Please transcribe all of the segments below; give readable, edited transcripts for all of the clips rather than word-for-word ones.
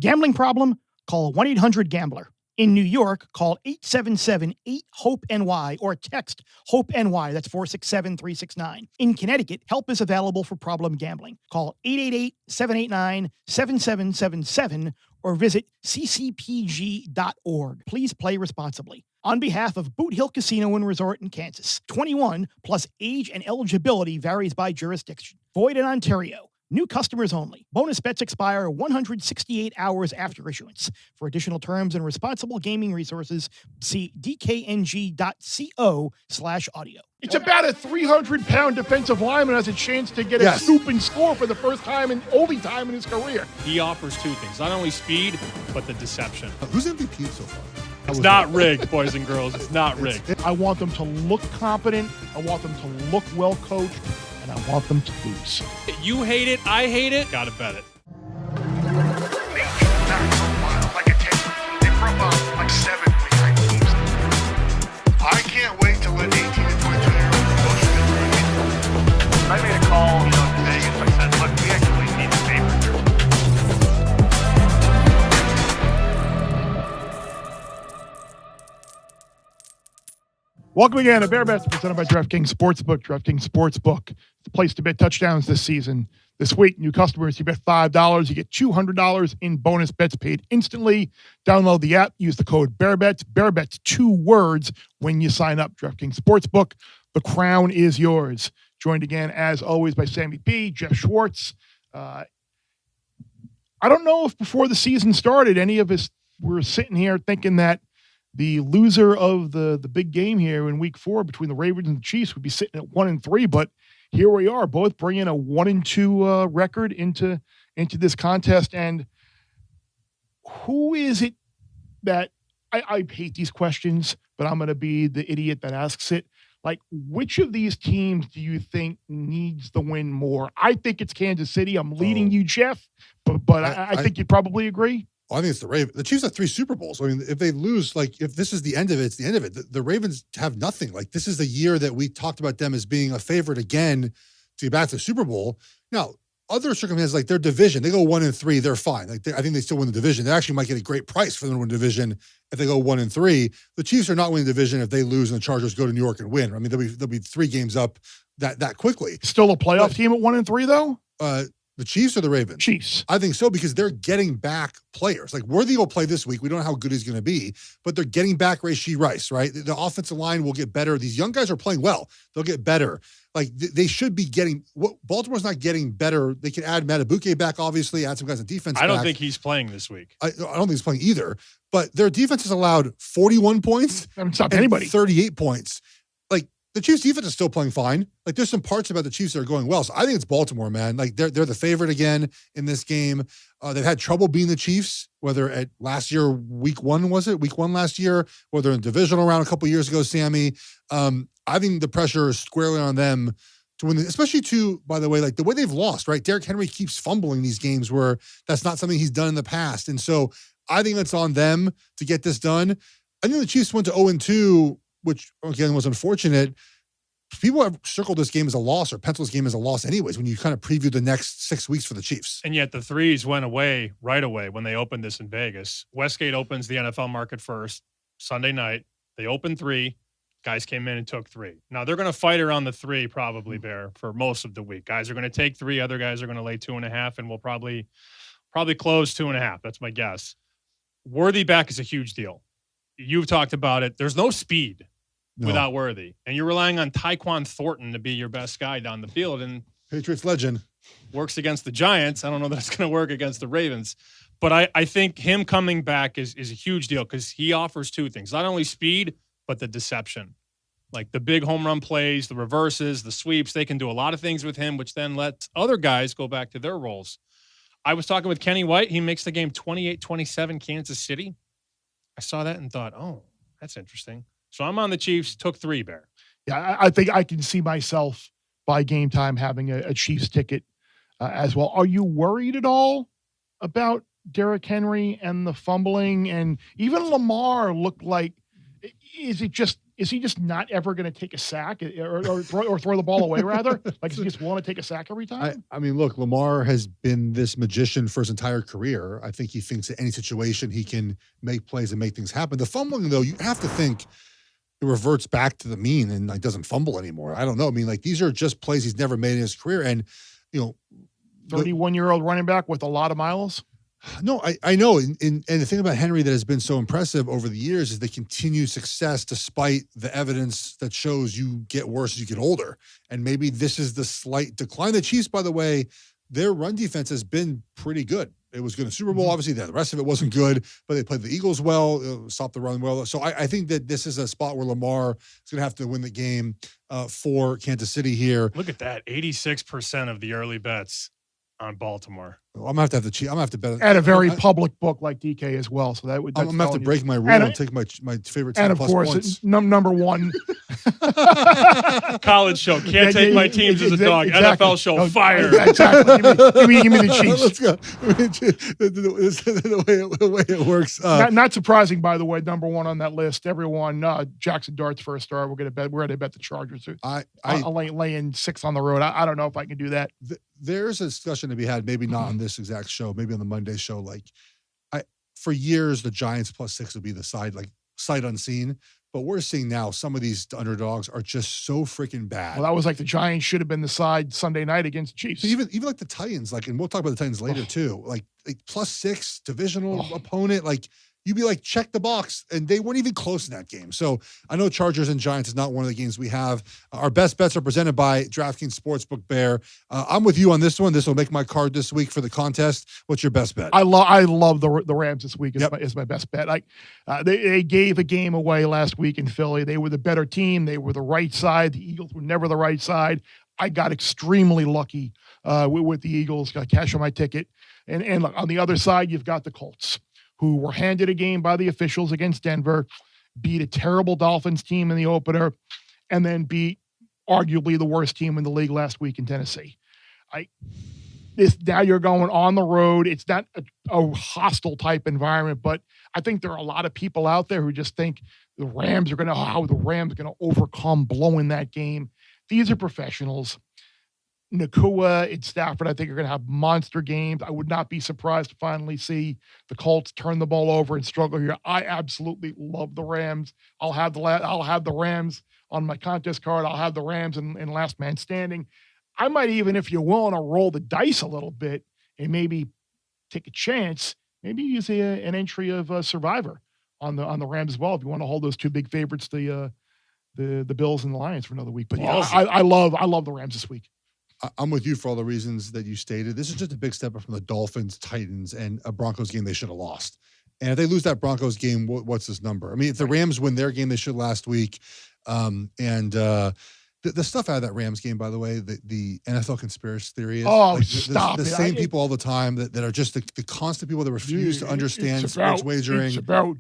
Gambling problem? Call 1-800-GAMBLER. In New York, call 877-8-HOPE-NY or text HOPE-NY. That's 467-369. In Connecticut, help is available for problem gambling. Call 888-789-7777 or visit ccpg.org. Please play responsibly. On behalf of Boot Hill Casino and Resort in Kansas, 21 plus age and eligibility varies by jurisdiction. Void in Ontario. New customers only. Bonus bets expire 168 hours after issuance. For additional terms and responsible gaming resources, see dkng.co/audio. It's about a 300-pound defensive lineman has a chance to get a scoop and score for the first time and only time in his career. He offers two things, not only speed, but the deception. Who's MVP so far? It's not rigged, boys and girls. It's not rigged. I want them to look competent. I want them to look well coached. And I want them to lose. You hate it, I hate it. Gotta bet it. I can't wait to let 18 to 22-year-olds coach them. I made a call, to Vegas. I said, look, we actually need the paper here. Welcome again to Bear Bets, presented by DraftKings Sportsbook. DraftKings Sportsbook, the place to bet touchdowns this season. This week, new customers, you bet $5, you get $200 in bonus bets paid instantly. Download the app, use the code BearBets. BearBets, 2 words when you sign up. DraftKings Sportsbook, the crown is yours. Joined again, as always, by Sammy P, Geoff Schwartz. I don't know if before the season started, any of us were sitting here thinking that the loser of the big game here in week 4 between the Ravens and the Chiefs would be sitting at 1-3, but here we are, both bringing a 1-2 record into this contest. And who is it that I hate these questions, but I'm going to be the idiot that asks it. Like, which of these teams do you think needs the win more? I think it's Kansas City. I'm leading you, Jeff, but I think you'd probably agree. I think it's the Ravens. The Chiefs have 3 Super Bowls. I mean, if they lose, if this is the end of it, it's the end of it. The Ravens have nothing. This is the year that we talked about them as being a favorite again to get back to the Super Bowl. Now, other circumstances, like their division, they go 1-3, they're fine. I think they still win the division. They actually might get a great price for them to win the division if they go 1-3. The Chiefs are not winning the division if they lose and the Chargers go to New York and win. I mean, they'll be 3 games up that quickly. Still a playoff team at 1-3, though? The Chiefs or the Ravens? Chiefs. I think so, because they're getting back players. Worthy will play this week. We don't know how good he's going to be, but they're getting back Rashee Rice, right? The offensive line will get better. These young guys are playing well. They'll get better. They should be getting – Baltimore's not getting better. They can add Matabuke back, obviously, add some guys on defense I don't think he's playing this week. I don't think he's playing either. But their defense has allowed 41 points and 38 points. The Chiefs defense is still playing fine. There's some parts about the Chiefs that are going well. So I think it's Baltimore, man. They're the favorite again in this game. They've had trouble being the Chiefs, whether at last year, week 1 last year, whether in divisional round a couple years ago, Sammy. I think the pressure is squarely on them to win, especially by the way, the way they've lost, right? Derrick Henry keeps fumbling these games where that's not something he's done in the past. And so I think it's on them to get this done. I think the Chiefs went to 0-2, which again was unfortunate. People have circled this game as a loss or penciled this game as a loss anyways when you kind of preview the next 6 weeks for the Chiefs. And yet the threes went away right away when they opened this in Vegas. Westgate opens the NFL market first, Sunday night. They opened 3. Guys came in and took 3. Now they're going to fight around the 3 probably, Bear, for most of the week. Guys are going to take 3. Other guys are going to lay 2.5, and we'll probably close 2.5. That's my guess. Worthy back is a huge deal. You've talked about it. There's no speed. No. Without Worthy. And you're relying on Tyquan Thornton to be your best guy down the field. And Patriots legend. Works against the Giants. I don't know that it's going to work against the Ravens. But I think him coming back is a huge deal because he offers 2 things. Not only speed, but the deception. The big home run plays, the reverses, the sweeps. They can do a lot of things with him, which then lets other guys go back to their roles. I was talking with Kenny White. He makes the game 28-27 Kansas City. I saw that and thought, oh, that's interesting. So I'm on the Chiefs, took 3, Bear. Yeah, I think I can see myself by game time having a Chiefs ticket as well. Are you worried at all about Derrick Henry and the fumbling? And even Lamar looked like, is it just is he just not ever going to take a sack or throw the ball away rather? Like, is he just want to take a sack every time? I mean, look, Lamar has been this magician for his entire career. I think he thinks in any situation he can make plays and make things happen. The fumbling, though, you have to think it reverts back to the mean and like doesn't fumble anymore. I don't know. I mean, like these are just plays he's never made in his career. And, 31-year-old running back with a lot of miles. No, I know. And the thing about Henry that has been so impressive over the years is the continued success despite the evidence that shows you get worse as you get older. And maybe this is the slight decline. The Chiefs, by the way, their run defense has been pretty good. It was good in the Super Bowl, obviously. The rest of it wasn't good, but they played the Eagles well, stopped the run well. So I think that this is a spot where Lamar is going to have to win the game for Kansas City here. Look at that. 86% of the early bets on Baltimore. Well, I'm going to have to have the Chiefs. I'm going to have to bet at a very public book like DK as well. So I'm going to have to break my rule and take my favorite team and of plus course, points. Number one. College show. Can't take my teams as a dog. Exactly. NFL show. Fire. Exactly. Give me the Chiefs. Let's go. the way it works. Not surprising, by the way. Number one on that list. Everyone. Jackson Dart's first star. We're going to bet the Chargers. I'll lay in 6 on the road. I don't know if I can do that. There's a discussion to be had. Maybe not on this exact show. Maybe on the Monday show. Like, for years the Giants +6 would be the sight unseen. But we're seeing now some of these underdogs are just so freaking bad. Well, that was like the Giants should have been the side Sunday night against Chiefs. Even like the Titans, like, and we'll talk about the Titans later too. Like +6 divisional opponent, like you'd be like, check the box, and they weren't even close in that game. So I know Chargers and Giants is not one of the games we have. Our best bets are presented by DraftKings Sportsbook. Bear, I'm with you on this one. This will make my card this week for the contest. What's your best bet? I love the Rams this week. Is my best bet. They gave a game away last week in Philly. They were the better team. They were the right side. The Eagles were never the right side. I got extremely lucky with the Eagles. Got cash on my ticket. And look, on the other side, you've got the Colts, who were handed a game by the officials against Denver, beat a terrible Dolphins team in the opener, and then beat arguably the worst team in the league last week in Tennessee. Now you're going on the road. It's not a hostile type environment, but I think there are a lot of people out there who just think the Rams are going to overcome blowing that game. These are professionals. Nakua and Stafford, I think, are going to have monster games. I would not be surprised to finally see the Colts turn the ball over and struggle here. I absolutely love the Rams. I'll have the Rams on my contest card. I'll have the Rams in last man standing. I might even, if you're willing to roll the dice a little bit and maybe take a chance, maybe use an entry of Survivor on the Rams as well if you want to hold those two big favorites, the Bills and the Lions, for another week. But yeah, I love the Rams this week. I'm with you for all the reasons that you stated. This is just a big step up from the Dolphins, Titans, and a Broncos game they should have lost. And if they lose that Broncos game, what's this number? I mean, if the Rams win their game they should last week, the stuff out of that Rams game, by the way, the NFL conspiracy theory is stop the same people all the time that are just the constant people that refuse to understand sports wagering. It's about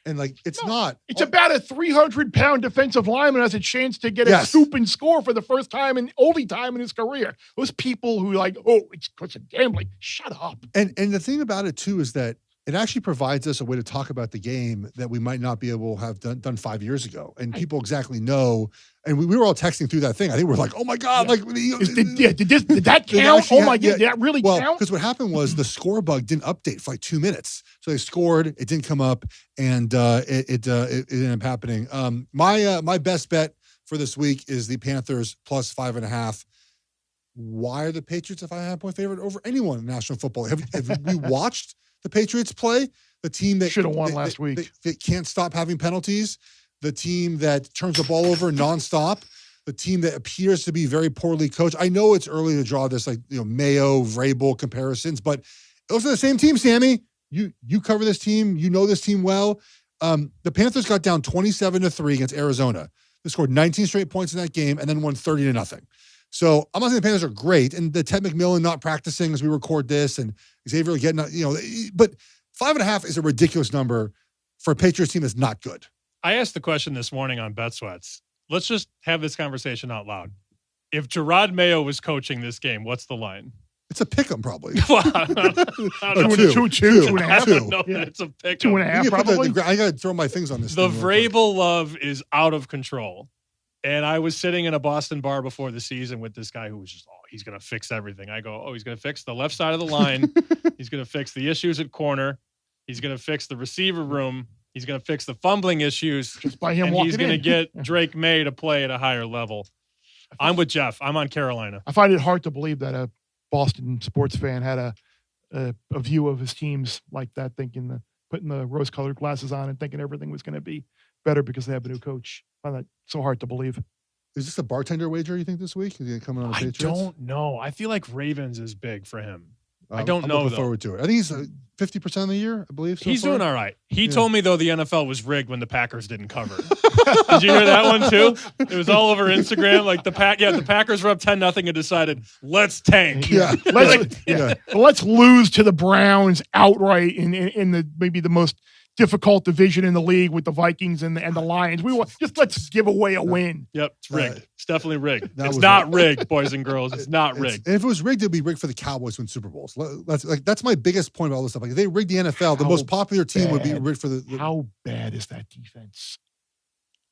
and like it's not. It's about a 300-pound defensive lineman has a chance to get a scoop and score for the first time and only time in his career. Those people who it's because of gambling. Shut up. And the thing about it too is that it actually provides us a way to talk about the game that we might not be able to have done 5 years ago. And people exactly know. And we were all texting through that thing. I think we were like, oh my God. Yeah. Did that count? Oh my God. Did that really count? Because what happened was the score bug didn't update for like 2 minutes. So they scored, it didn't come up, and it ended up happening. My best bet for this week is the Panthers +5.5. Why are the Patriots a 5.5-point favorite over anyone in national football? Have we watched the Patriots play? The team that should have won last week. They can't stop having penalties. The team that turns the ball over nonstop. The team that appears to be very poorly coached. I know it's early to draw this Mayo, Vrabel comparisons, but those are the same team, Sammy. You cover this team. You know this team well. The Panthers got down 27-3 against Arizona. They scored 19 straight points in that game and then won 30-0. So I'm not saying the Panthers are great, and the Ted McMillan not practicing as we record this, and Xavier getting, but 5.5 is a ridiculous number for a Patriots team that's not good. I asked the question this morning on Bet Sweats. Let's just have this conversation out loud. If Gerard Mayo was coaching this game, what's the line? It's a pick 'em probably. Well, I don't know. Two and a I half. don't know Yeah. that it's a pick. 2.5 You put probably. I got to throw my things on this. The thing real quick. Vrabel love is out of control. And I was sitting in a Boston bar before the season with this guy who was just, he's going to fix everything. I go, he's going to fix the left side of the line. He's going to fix the issues at corner. He's going to fix the receiver room. He's going to fix the fumbling issues. Just by him And walking he's going to in. get Drake May to play at a higher level. I'm with Geoff. I'm on Carolina. I find it hard to believe that a Boston sports fan had a view of his teams like that, putting the rose-colored glasses on and thinking everything was going to be better because they have a new coach. I find that so hard to believe. Is this a bartender wager, you think, this week? Is he coming on the I Patriots? don't know. I feel like Ravens is big for him. I don't I'm know, looking though. forward to it. I think he's 50% of the year, I believe. So He's far. doing all right. He Yeah. told me, though, the NFL was rigged when the Packers didn't cover. Did you hear that one, too? It was all over Instagram. Like the Packers were up 10-0 and decided, let's tank. Yeah. Let's lose to the Browns outright in the maybe the most difficult division in the league with the Vikings and the Lions. Let's give away a win. Yep, it's rigged. It's definitely rigged. that It's was not rigged, boys and girls. It's not rigged. And if it was rigged, it'd be rigged for the Cowboys to win Super Bowls. That's my biggest point about all this stuff. Like, if they rigged the NFL, the How most popular team would be bad. rigged for the How bad is that defense?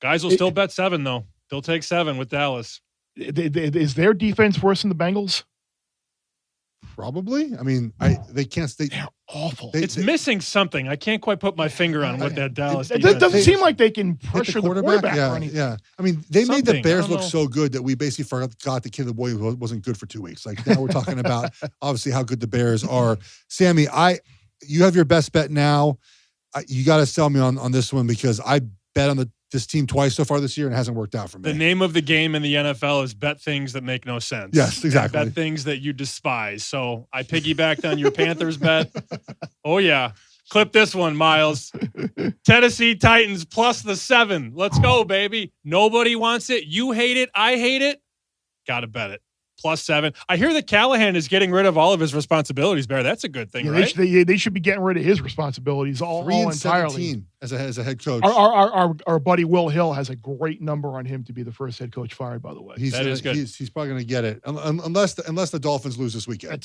Guys will still bet 7, though. They'll take 7 with Dallas. Is their defense worse than the Bengals? probably. I mean, they can't stay. They're awful. It's missing something. I can't quite put my finger on what that Dallas It defense doesn't is. seem like they can Hit pressure the quarterback yeah, or anything. yeah. I mean, they made the Something. Bears I don't look know. so good that we basically forgot the kid the boy wasn't good for 2 weeks. Like now we're talking about obviously how good the Bears are. Sammy, you have your best bet now. You got to sell me on this one because I bet on this team twice so far this year and it hasn't worked out for me. The name of the game in the NFL is bet things that make no sense. Yes, exactly. Bet things that you despise. So I piggybacked on your Panthers bet. Oh, yeah. Clip this one, Miles. Tennessee Titans plus the 7. Let's go, baby. Nobody wants it. You hate it. I hate it. Got to bet it. Plus 7. I hear that Callahan is getting rid of all of his responsibilities, Bear. That's a good thing, Yeah, right? they should be getting rid of his responsibilities all 3-17 entirely. as a head coach. Our buddy Will Hill has a great number on him to be the first head coach fired. By the way, That is good. He's probably going to get it unless the Dolphins lose this weekend.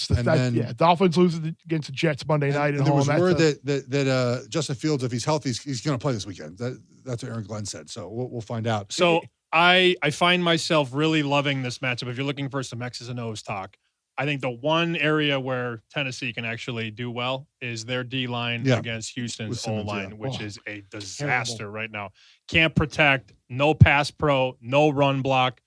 Dolphins lose against the Jets Monday night. And there was word that Justin Fields, if he's healthy, he's going to play this weekend. That's what Aaron Glenn said. So we'll find out. So I find myself really loving this matchup. If you're looking for some X's and O's talk, I think the one area where Tennessee can actually do well is their D-line against Houston's O-line, which is a disaster right now. Can't protect, no pass pro, no run block.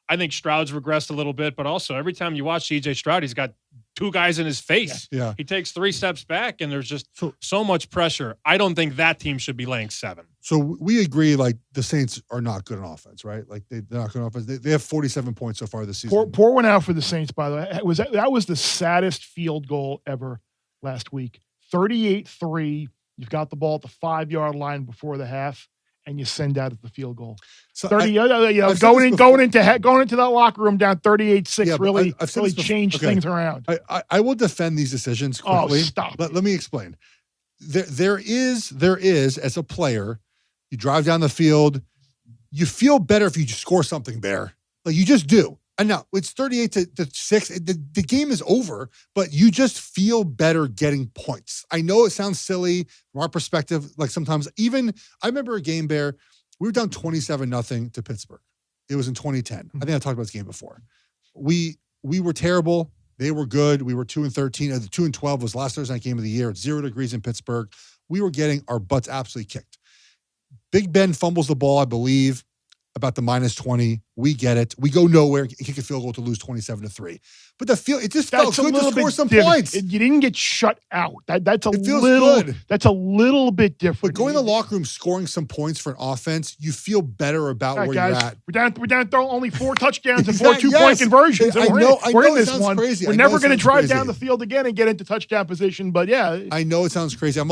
I think Stroud's regressed a little bit, but also every time you watch C.J. Stroud, he's got 2 guys in his face. Yeah. He takes 3 steps back, and there's just so much pressure. I don't think that team should be laying 7. So we agree, like the Saints are not good on offense, right? Like they're not good on offense. They have 47 points so far this season. Poor one out for the Saints. By the way, that was the saddest field goal ever last week. 38-3. You've got the ball at the 5-yard line before the half, and you send out at the field goal. So going into that locker room down 38-6 Yeah, but really I've said this before. changed things around. I will defend these decisions quickly. Oh, stop! Let me explain. There is as a player, you drive down the field, you feel better if you just score something there. Like you just do. And now it's 38-6. The game is over, but you just feel better getting points. I know it sounds silly from our perspective. Like sometimes I remember a game, Bear, we were down 27-0 to Pittsburgh. It was in 2010. I think I talked about this game before. We were terrible. They were good. We were 2-13. The 2-12 was last Thursday night game of the year. It's 0 degrees in Pittsburgh. We were getting our butts absolutely kicked. Big Ben fumbles the ball, I believe, about the -20. We get it. We go nowhere and kick a field goal to lose 27-3. But it just felt good to score some points. You didn't get shut out. That's a It feels little. good. That's a little bit different. But going to the locker room, scoring some points for an offense, you feel better about All right, where guys, you're at. We're down only 4 touchdowns and 4 Exactly, 2-point yes. conversions. And I we're know in it this sounds one. crazy. We're I know never it going to sounds drive crazy. down the field again and get into touchdown position. But yeah, I know it sounds crazy. I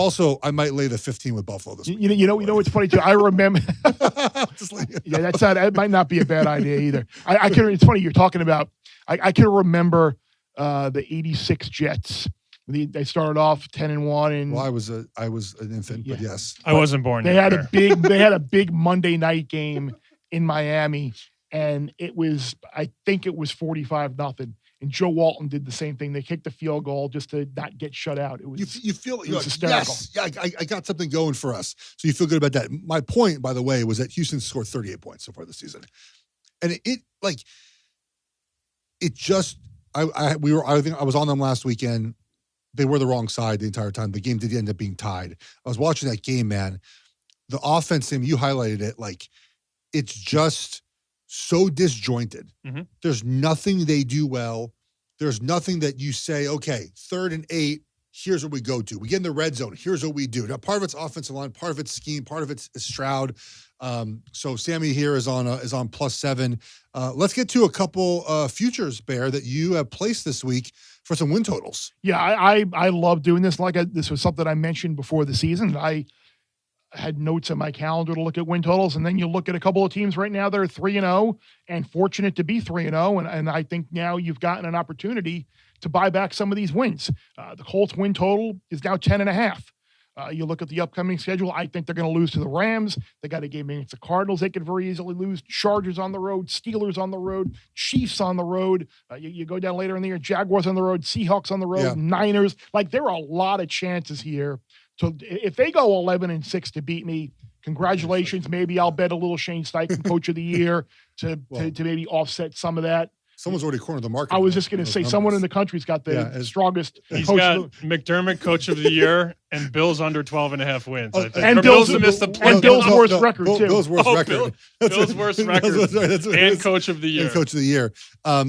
might lay the 15 with Buffalo this week. you know what's funny too. I remember. Just like- Yeah, that might not be a bad idea either. It's funny you're talking about. I can remember the '86 Jets. They started off 10-1, and Well, I was an infant, but yes. I wasn't born they yet. had a big Monday night game in Miami, and I think it was 45-0. And Joe Walton did the same thing. They kicked the field goal just to not get shut out. It was You feel it was hysterical. Yes, yeah, I got something going for us. So you feel good about that. My point, by the way, was that Houston scored 38 points so far this season, and I think I was on them last weekend. They were the wrong side the entire time. The game did end up being tied. I was watching that game, man. The offense, Sam, you highlighted it. Like, it's just so disjointed. Mm-hmm. There's nothing they do well. There's nothing that you say, okay, 3rd and 8, here's what we go to. We get in the red zone, here's what we do. Now, part of it's offensive line, part of it's scheme, part of it's Stroud. So Sammy here is on +7. Let's get to a couple futures, Bear, that you have placed this week for some win totals. Yeah, I love doing this. This was something I mentioned before the season. I had notes in my calendar to look at win totals, and then you look at a couple of teams right now that are 3-0 and fortunate to be 3-0, and I think now you've gotten an opportunity to buy back some of these wins. The Colts win total is now 10.5. You look at the upcoming schedule, I think they're going to lose to the Rams. They got a game against the Cardinals they could very easily lose. Chargers on the road, Steelers on the road, Chiefs on the road. You go down later in the year, Jaguars on the road, Seahawks on the road, Niners. Like, there are a lot of chances here. So if they go 11-6 to beat me, congratulations. Maybe I'll bet a little Shane Steichen Coach of the Year to maybe offset some of that. Someone's already cornered the market. I was just going to say, someone in the country's got the strongest. He's coach got McDermott Coach of the Year and Bill's under 12.5 wins. I think. And Bill's Bill's missed the play. and Bill's worst record too. Bill's worst record. Bill's worst record. And Coach of the Year. And Coach of the Year. But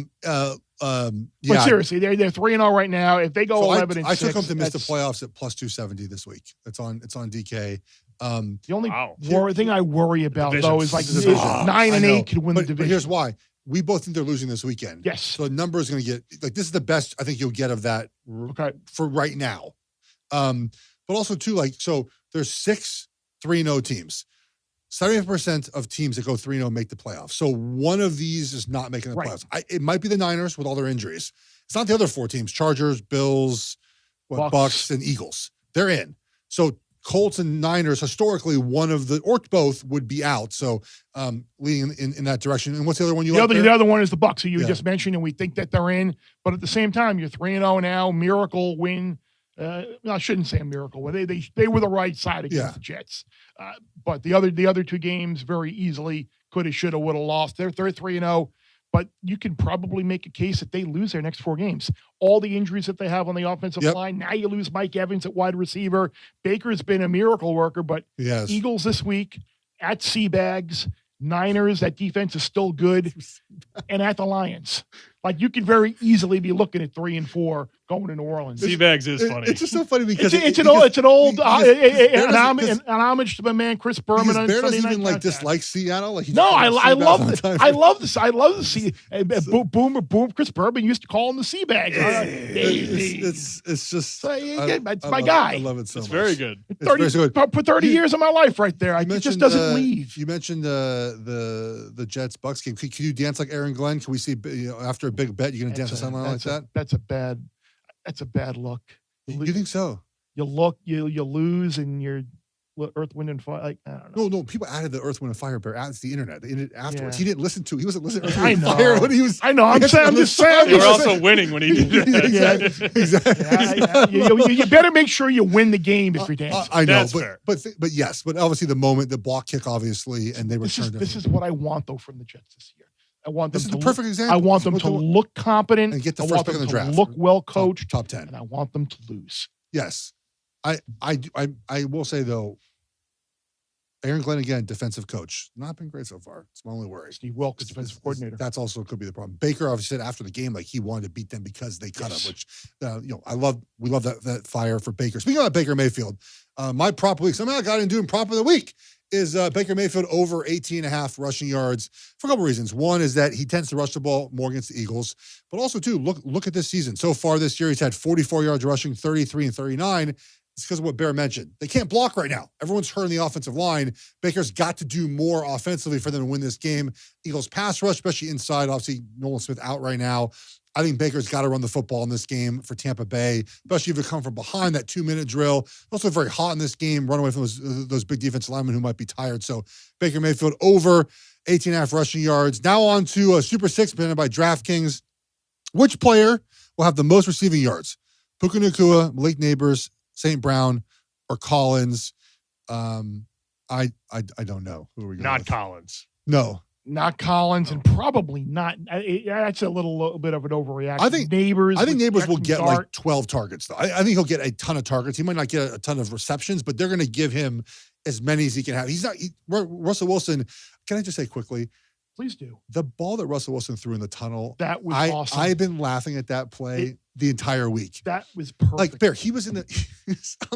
seriously, they're 3-0 right now. If they go 11-6, I took them to miss the playoffs at +270 this week. It's on DK. The only thing I worry about though is 9 and 8 could win the division. But here's why. We both think they're losing this weekend. Yes. So the number is going to get this is the best I think you'll get of that for right now. But also too, so there's 6 3-0 teams. 70% of teams that go 3-0 make the playoffs. So one of these is not making the playoffs. It might be the Niners with all their injuries. It's not the other 4 teams: Chargers, Bills, Bucks, and Eagles. They're in. So Colts and Niners, historically, one of the or both would be out. So leading in that direction. And what's the other one you like? The other one is the Bucks, who you just mentioned, and we think that they're in. But at the same time, you're 3-0 now. Miracle win. I shouldn't say a miracle. They were the right side against the Jets. But the other 2 games very easily could have, should have, would have lost. They're 3-0. But you can probably make a case that they lose their next 4 games. All the injuries that they have on the offensive line. Now you lose Mike Evans at wide receiver. Baker's been a miracle worker, but Eagles this week at Seabags. Niners, that defense is still good. And at the Lions. You can very easily be looking at 3 and 4 going to New Orleans. Seabags is funny. It's just so funny because it's an old homage to my man Chris Berman on Bear Sunday doesn't Night even dislike Seattle. I love this. I love the sea. Boom. Chris Berman used to call him the Seabag. It's just it's my guy. I love it so much. It's very good. 30 years of my life right there. It just doesn't leave. You mentioned the Jets Bucks game. Can you dance like Aaron Glenn? Can we see after a big bet you're going to dance to something like that? That's a bad look. You think so? You lose, and you're Earth, Wind, and Fire. I don't know. No. People added the Earth, Wind, and Fire Bear as the internet. Afterwards, he didn't listen to. He wasn't listening to Earth, Wind, and Fire when he was. I know. I'm just saying. They were also winning when he did that. Exactly. You better make sure you win the game if you're dancing. I know, That's fair. but yes, but obviously the block kick, obviously, and they returned. This is what I want though from the Jets this year. I want them. This is the perfect example. I want them to look competent and get the first pick in the draft. Look well coached, top 10, and I want them to lose. Yes, I will say though, Aaron Glenn again, defensive coach, not been great so far. It's my only worry. Steve Wilkes, defensive coordinator. That's also could be the problem. Baker obviously said after the game he wanted to beat them because they cut him, which we love that fire for Baker. Speaking of Baker Mayfield, my prop week somehow got into doing prop of the week. Is Baker Mayfield over 18.5 rushing yards for a couple reasons. One is that he tends to rush the ball more against the Eagles, but also too, look at this season. So far this year, he's had 44 yards rushing, 33 and 39. It's because of what Bear mentioned. They can't block right now. Everyone's hurt in the offensive line. Baker's got to do more offensively for them to win this game. Eagles pass rush, especially inside. Obviously, Nolan Smith out right now. I think Baker's got to run the football in this game for Tampa Bay, especially if they come from behind that 2-minute drill. Also very hot in this game, run away from those big defensive linemen who might be tired. So Baker Mayfield over 18.5 rushing yards. Now on to Super 6 presented by DraftKings. Which player will have the most receiving yards? Puka Nacua, Malik Neighbors, St. Brown, or Collins? I don't know. Who are we going Not with? Collins. No. Not Collins, and probably not. That's a little bit of an overreaction. I think Neighbors will Jackson get Dart. like 12 targets, though. I think he'll get a ton of targets. He might not get a ton of receptions, but they're going to give him as many as he can have. Russell Wilson, can I just say quickly, Please do. the ball that Russell Wilson threw in the tunnel, That was awesome. I've been laughing at that play the entire week. That was perfect. Like, Bear, he was on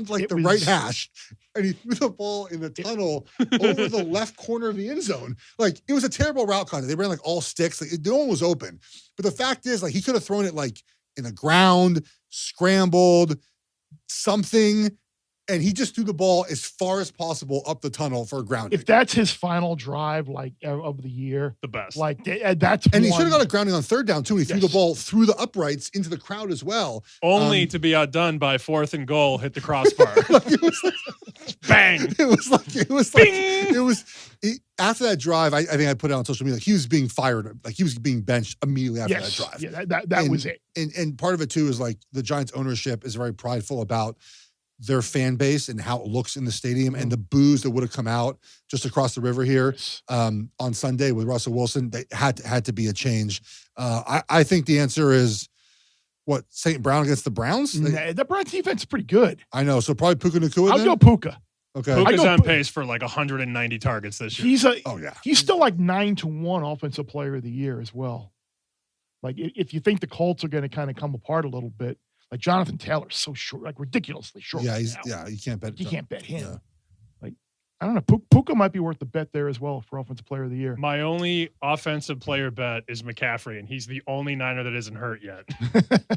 like It the was- right hash, and he threw the ball in the tunnel over the left corner of the end zone. Like, it was a terrible route concept. They ran like all sticks. Like, no one was open. But the fact is, like, he could have thrown it like in the ground, scrambled, something, and he just threw the ball as far as possible up the tunnel for a grounding. if that's his final drive, like of the year, The best. like that's And he one- should have got a grounding on third down, too. And he threw the Yes. ball through the uprights into the crowd as well. Only to be outdone by 4th and goal, hit the crossbar. Bang. After that drive, I think I put it on social media. Like, he was being fired. Like, he was being benched immediately after yes, that drive. yeah, that was it. And part of it, too, is like the Giants ownership is very prideful about their fan base and how it looks in the stadium and the boos that would have come out just across the river here on Sunday with Russell Wilson. They had to be a change. I think the answer is what, St. Brown against the Browns? The Browns defense is pretty good. I know. So probably Puka Nacua I'll then? go Puka. Okay. I Puka's go on Pu- pace for like 190 targets this year. He's still like 9-1 offensive player of the year as well. Like, if you think the Colts are going to kind of come apart a little bit, like Jonathan Taylor's so short, like ridiculously short. Yeah, now. you can't bet. You can't bet him. Yeah. Like, I don't know. Puka might be worth the bet there as well for offensive player of the year. My only offensive player bet is McCaffrey, and he's the only Niner that isn't hurt yet.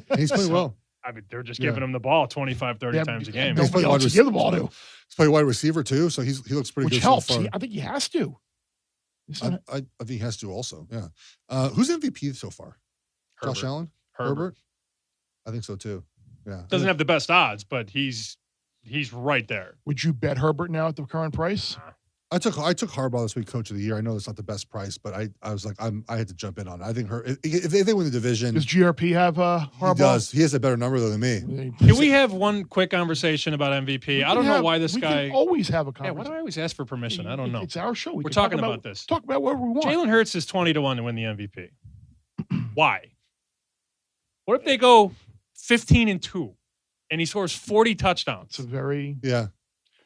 And he's playing well. I mean, they're just Yeah. giving him the ball 25, 30 times a game. He's Nobody playing wide else to give the ball to, He's playing wide receiver too, so he looks pretty which good helps. so far. I think he has to. I think he has to also. Yeah. Who's MVP so far? Josh Herbert. Allen? Herbert. I think so too. Yeah. Doesn't have the best odds, but he's right there. Would you bet Herbert now at the current price? I took Harbaugh this week, coach of the year. I know it's not the best price, but I was like, I had to jump in on it. I think if they win the division, Does GRP have Harbaugh? he does. He has a better number though than me. Can we have one quick conversation about MVP? I don't know why this we guy. can always have a Yeah, conversation. why do I always ask for permission? I don't know. It's our show. We're can talking talk about this. Talk about whatever we want. Jalen Hurts is 20-1 to win the MVP. Why? What if they go 15-2 and he scores 40 touchdowns? It's a very. Yeah.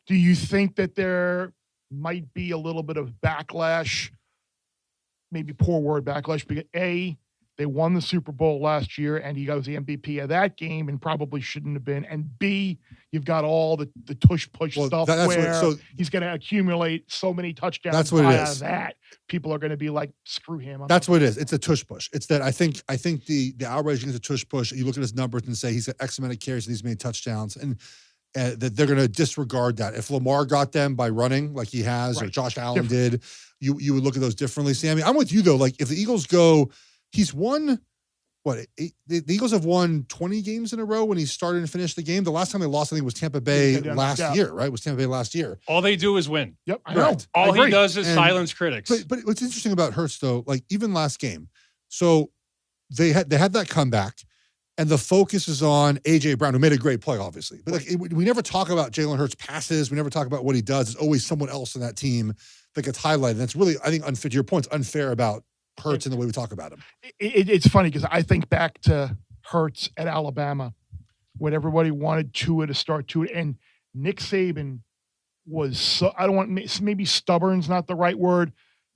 Do you think that there might be a little bit of backlash? Maybe poor word backlash because A, they won the Super Bowl last year and he was the MVP of that game and probably shouldn't have been. And B, you've got all the tush push Well, stuff that's what- where so- he's going to accumulate so many touchdowns. That's what it via is. That people are going to be like, screw him. That's what it is. It's a tush push. It's that I think the outrage against a tush push. You look at his numbers and say he's got X amount of carries and these many touchdowns, and that they're going to disregard that. If Lamar got them by running like he has, or Right. Josh Allen did, you would look at those differently. Sammy, I'm with you though. Like if the Eagles go, he's won. What the Eagles have won 20 games in a row when he started and finished the game. The last time they lost, I think, was Tampa Bay Yeah, last yeah. year, right? It was Tampa Bay last year. All they do is win. Yep. I Right. know. All I he agree. does is And- silence critics. But what's interesting about Hurts though, like even last game, so they had that comeback, and the focus is on AJ Brown, who made a great play, obviously. But we never talk about Jalen Hurts' passes. We never talk about what he does. It's always someone else in that team that gets highlighted. And it's really, I think, unfair. To your point's unfair about Hurts and the way we talk about him. It's funny because I think back to Hurts at Alabama when everybody wanted Tua to start Tua, and Nick Saban was so, I don't want, maybe stubborn's not the right word,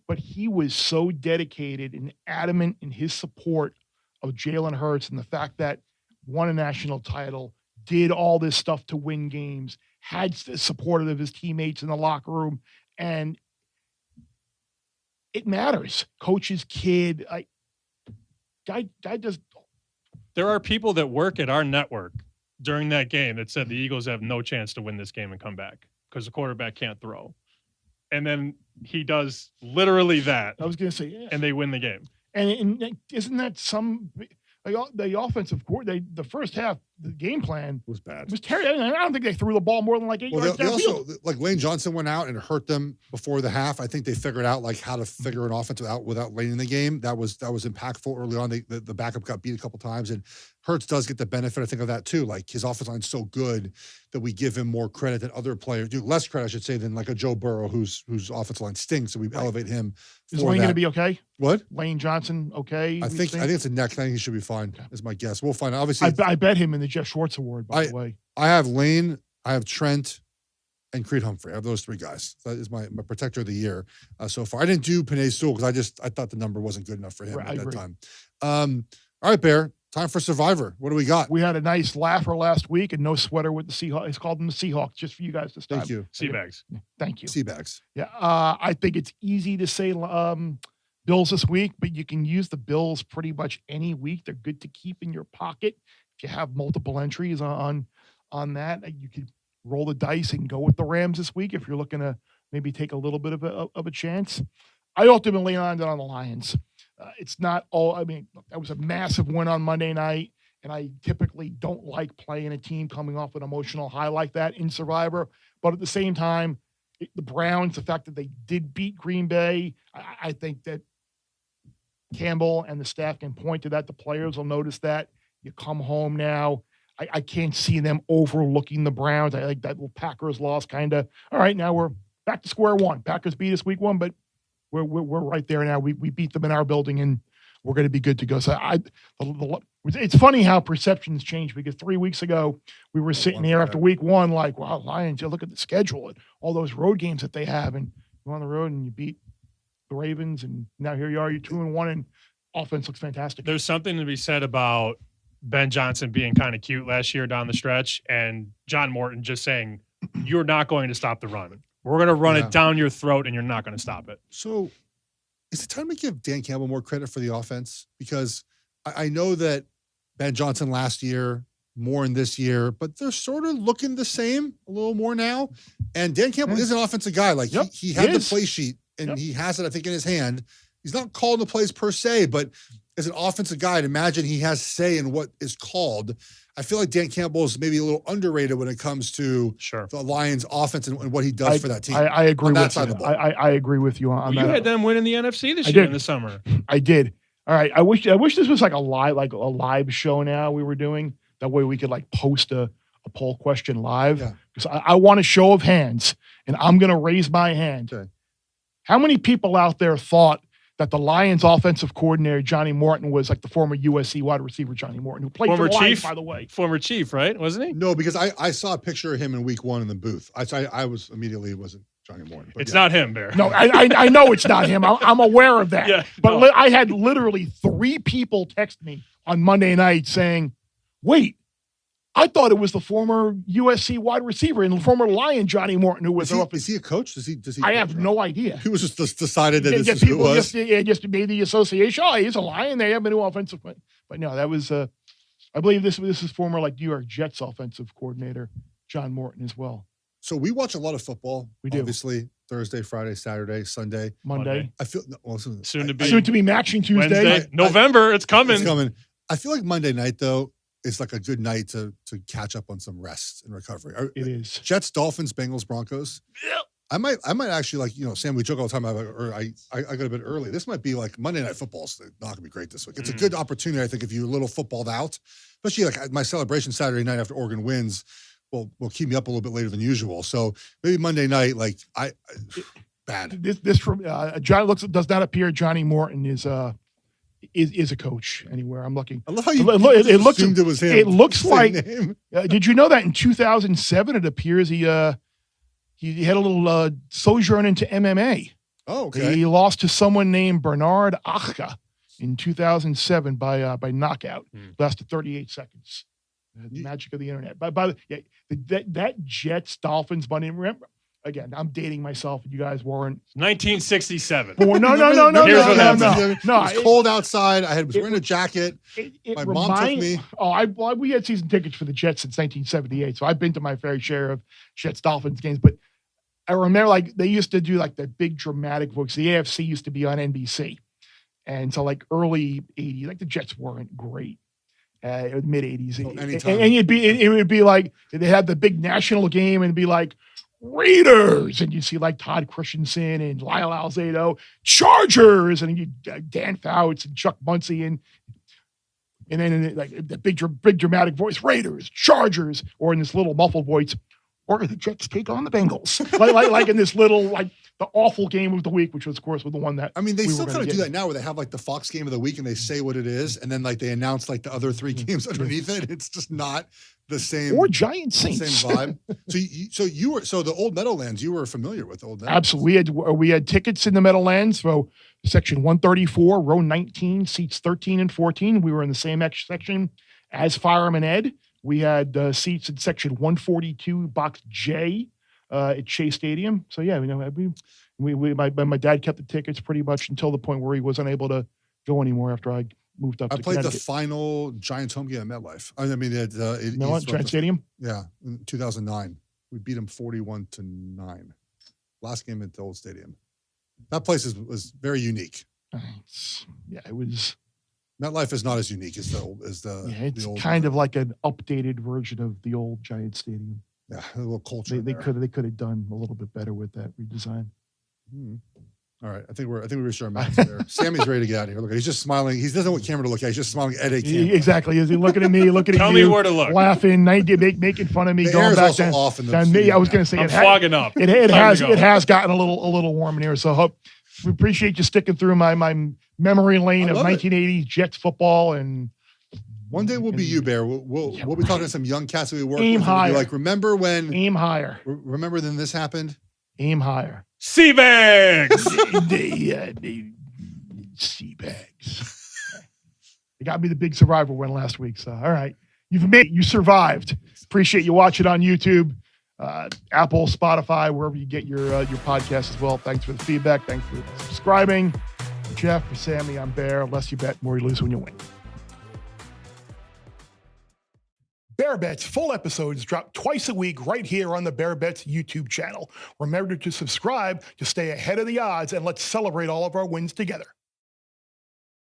but he was so dedicated and adamant in his support of Jalen Hurts and the fact that won a national title, did all this stuff to win games, had supported of his teammates in the locker room, and it matters. Coach's kid, guy just. There are people that work at our network during that game that said the Eagles have no chance to win this game and come back because the quarterback can't throw. And then he does literally that, I was going to say, yeah. and they win the game. And isn't that some like the offensive court? The first half, the game plan was bad. was terrible. I don't think they threw the ball more than like 8 yards They also, downfield. like Lane Johnson went out and it hurt them before the half. I think they figured out like how to figure an offense without Lane in the game. That was impactful early on. The backup got beat a couple times, and Hurts does get the benefit, I think, of that too. Like his offensive line's so good that we give him more credit than other players. Less credit, I should say, than like a Joe Burrow whose offensive line stinks. So we elevate him. Is Lane going to be okay? What? Lane Johnson okay? I think it's a neck. I think he should be fine. Is my guess. We'll find out. Obviously, I bet him in the Geoff Schwartz Award. By the way, I have Lane, I have Trent, and Creed Humphrey. I have those 3 guys. That is my protector of the year so far. I didn't do Panay Sewell because I thought the number wasn't good enough for him at that time. All right, Bear. Time for Survivor. What do we got? We had a nice laugher last week and no sweater with the Seahawks. It's called them the Seahawks just for you guys this time. Thank you. Seabags. Thank you. Seabags. Yeah. I think it's easy to say Bills this week, but you can use the Bills pretty much any week. They're good to keep in your pocket. If you have multiple entries on that, you could roll the dice and go with the Rams this week if you're looking to maybe take a little bit of a chance. I ultimately landed on the Lions. It's not all. I mean, that was a massive win on Monday night, and I typically don't like playing a team coming off an emotional high like that in Survivor. But at the same time, the Browns, the fact that they did beat Green Bay, I think that Campbell and the staff can point to that. The players will notice that. You come home now. I can't see them overlooking the Browns. I think that little Packers loss kind of, all right, now we're back to square one. Packers beat us week 1, but we're right there now. We beat them in our building, and we're going to be good to go. So it's funny how perceptions change, because 3 weeks ago we were sitting here after week 1 like, wow, Lions, you look at the schedule and all those road games that they have, and you're on the road and you beat the Ravens, and now here you are, you're 2-1, and offense looks fantastic. There's something to be said about Ben Johnson being kind of cute last year down the stretch, and John Morton just saying, you're not going to stop the run. We're going to run it down your throat, and you're not going to stop it. So is it time to give Dan Campbell more credit for the offense? Because I know that Ben Johnson last year, more in this year, but they're sort of looking the same a little more now. And Dan Campbell is an offensive guy. Like he had the play sheet, and he has it, I think, in his hand. He's not calling the plays per se, but as an offensive guy, I'd imagine he has say in what is called. I feel like Dan Campbell is maybe a little underrated when it comes to the Lions offense and what he does for that team. I agree with side you. of the ball. I agree with you on that. You had them winning the NFC this year in the summer. I did. All right. I wish this was like a live show now we were doing. That way we could like post a poll question live. Because I want a show of hands, and I'm going to raise my hand. Okay. How many people out there thought that the Lions offensive coordinator, Johnny Morton, was like the former USC wide receiver, Johnny Morton, who played for the Lions, by the way? Former Chief, right? Wasn't he? No, because I saw a picture of him in week 1 in the booth. I was immediately, it wasn't Johnny Morton. But it's not him, Bear. No, I know it's not him. I'm aware of that. I had literally 3 people text me on Monday night saying, wait, I thought it was the former USC wide receiver and the former Lion Johnny Morton who was. Is he a coach? Does he? I have no idea. He was just decided that this is who it was. Just made the association. Oh, he's a Lion. They have a new offensive. But no, that was. I believe this is former like New York Jets offensive coordinator John Morton as well. So we watch a lot of football. We do. Obviously, Thursday, Friday, Saturday, Sunday, Monday. I feel soon to be matching Tuesday. Wednesday. November. It's coming. It's coming. I feel like Monday night though. It's like a good night to catch up on some rest and recovery. It is. Jets, Dolphins, Bengals, Broncos. Yep. I might actually Sam, we joke all the time about, or I got a bit early. This might be like Monday Night Football's not going to be great this week. It's a good opportunity, I think, if you're a little footballed out, especially like my celebration Saturday night after Oregon wins will keep me up a little bit later than usual. So maybe Monday night, like bad. This from John does not appear Johnny Morton is a coach anywhere. I'm looking. I love how you assumed it was him. It looks like. Did you know that in 2007 it appears he had a little sojourn into MMA. Oh, okay. He lost to someone named Bernard Achka in 2007 by knockout. Lasted 38 seconds. The magic of the internet. That Jets Dolphins Monday. Remember. Again, I'm dating myself. You guys weren't. 1967. No. Here's what happened. No, it was cold outside. I was wearing a jacket. My mom took me. We had season tickets for the Jets since 1978, so I've been to my fair share of Jets Dolphins games. But I remember, like, they used to do like the big dramatic books. The AFC used to be on NBC, and so like early '80s, like the Jets weren't great. Mid 80s. anytime. And it would be like they had the big national game and it'd be like Raiders, and you see like Todd Christensen and Lyle Alzado, Chargers, and you Dan Fouts and Chuck Muncie, and then like the big dramatic voice, Raiders, Chargers, or in this little muffled voice, or the Jets take on the Bengals, like in this little like the awful game of the week, which was of course the one that I mean, they we still were kind of gonna do get. that now, where they have like the Fox game of the week and they say what it is, and then like they announce like the other 3 games underneath it. It's just not the same. Or Giant Saints. Same vibe. So the Old Meadowlands, you were familiar with Old Meadowlands. Absolutely. We had tickets in the Meadowlands. So section 134, row 19, seats 13 and 14. We were in the same section as Fireman Ed. We had seats in section 142, box J, at Shea Stadium. So yeah, my dad kept the tickets pretty much until the point where he wasn't able to go anymore after I moved up. I to played the Connecticut. final Giants home game at MetLife. I mean, Giant Stadium. Yeah, in 2009, we beat them 41-9. Last game at the old stadium. That place was very unique. Yeah, it was. MetLife is not as unique as the old. It's the old kind of like an updated version of the old Giant Stadium. Yeah, a little culture. They could have done a little bit better with that redesign. All right, I think we reached our max there. Sammy's ready to get out of here. Look, he's just smiling. He doesn't know what camera to look at. He's just smiling at a camera. Exactly. Is he looking at me? Looking at Tell you? me where to look. Laughing, making fun of me. The going air's back also down, off in the down me. I was going to say I'm fogging up. It Time to go. has gotten a little warm in here. So hope we appreciate you sticking through my memory lane of 1980s Jets football. And one day we'll be you, Bear. We'll be talking to some young cats that we work Aim with. And we'll higher. be like, remember when this happened? Aim higher. Sea bags. the sea bags. They got me the big survivor win last week. So all right, you survived. Appreciate you watching on YouTube, Apple, Spotify, wherever you get your podcast as well. Thanks for the feedback. Thanks for subscribing. For Geoff, for Sammy, I'm Bear. Less you bet, more you lose when you win. Bear Bets full episodes drop twice a week right here on the Bear Bets YouTube channel. Remember to subscribe to stay ahead of the odds, and let's celebrate all of our wins together.